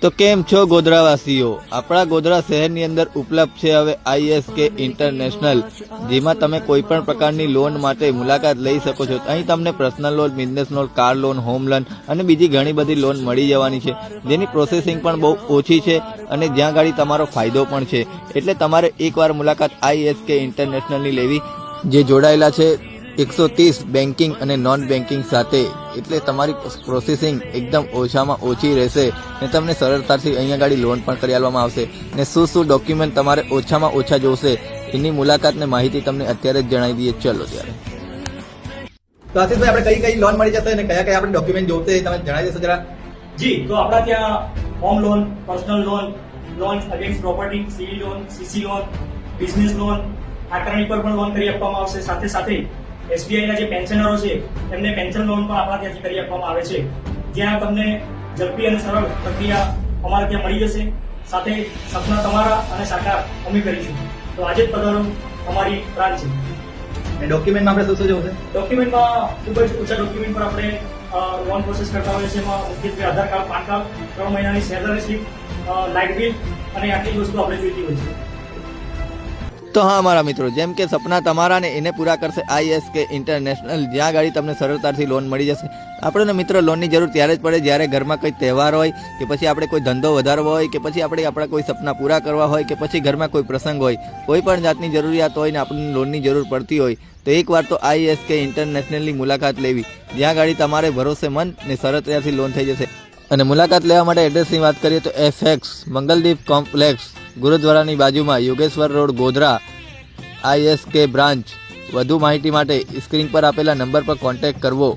તો કેમ છો ગોધરાવાસીઓ? આપણા ગોધરા શહેરની અંદર ઉપલબ્ધ છે હવે ISK ઇન્ટરનેશનલ, જેમાં તમે કોઈ પણ પ્રકારની લોન માટે મુલાકાત લઈ શકો છો. અહીં તમને personal loan, business loan, car loan, home loan અને બીજી ઘણી બધી લોન મળી જવાની છે, જેની પ્રોસેસિંગ પણ બહુ ઓછી છે અને જ્યાં ગાડી તમારો ફાયદો પણ છે. એટલે તમારે એકવાર મુલાકાત ISK ઇન્ટરનેશનલની લેવી, જે જોડાયેલા છે 130 બેન્કિંગ અને નોન બેન્કિંગ સાથે. એટલે તમારી પ્રોસેસિંગ એકદમ ઓછામાં ઓછી રહેશે ને તમને સરળતાથી અહીંયા ગાડી લોન પણ કરી આપવામાં આવશે. ને શું ડોક્યુમેન્ટ તમારે ઓછામાં ઓછા જોશે એની મુલાકાત ને માહિતી તમને અત્યારે જ જણાવી દઈએ. ચલો ત્યારે. તો આશીષભાઈ, આપણે કઈ લોન મળી જશે અને કયા કયા આપણે ડોક્યુમેન્ટ જોશે તમે જણાવી દેશો જરા? જી, તો આપણા ત્યાં home loan, personal loan, loan against property, CV loan, CC loan, business loan, આકારણી પર પણ લોન કરી આપવામાં આવશે. સાથે સાથે SBI ના જે પેન્શનરો છે એમને પેન્શન લોન પણ આપણા ત્યાંથી કરી આપવામાં આવે છે, જ્યાં તમને ઝડપી અને સરળ પ્રક્રિયા અમારે ત્યાં મળી જશે. સાથે સપના તમારા અને સાકાર અમે કરીશું. તો આજે જ પધારો અમારી બ્રાન્ચ છે. અને ડોક્યુમેન્ટમાં આપણે શું જોશે? ડોક્યુમેન્ટમાં ખૂબ જ ઓછા ડોક્યુમેન્ટ પર આપણે લોન પ્રોસેસ કરતા હોઈએ છીએ. એમાં મુખ્યત્વે આધાર કાર્ડ, પાન કાર્ડ, 3 મહિનાની સેલરી સ્લીપ, લાઇટ બિલ અને આટલી જ વસ્તુ આપણે જોઈતી હોય છે. તો હા મારા મિત્રો, જેમ કે સપના તમારા ને એને પૂરા કરશે ISK ઇન્ટરનેશનલ, જ્યાં ગાડી તમને સરળતાથી લોન મળી જશે. આપણને મિત્રો લોનની જરૂર ત્યારે જ પડે જ્યારે ઘરમાં કોઈ તહેવાર હોય કે પછી આપણે કોઈ ધંધો વધારવો હોય કે પછી આપણે આપણા કોઈ સપના પૂરા કરવા હોય કે પછી ઘરમાં કોઈ પ્રસંગ હોય, કોઈ પણ જાતની જરૂરિયાત હોય ને આપણને લોનની જરૂર પડતી હોય તો એકવાર તો ISK ઇન્ટરનેશનલની મુલાકાત લેવી, જ્યાં ગાડી તમારે ભરોસેમંદ ને સરળતાથી લોન થઈ જશે. અને મુલાકાત લેવા માટે એડ્રેસની વાત કરીએ તો FX મંગલદીપ કોમ્પ્લેક્સ, ગુરુદ્વારાની બાજુમાં, Yogeshwar road, Godhra, ISK branch. વધુ માહિતી માટે સ્ક્રીન પર આપેલા નંબર પર કોન્ટેક્ટ કરવો.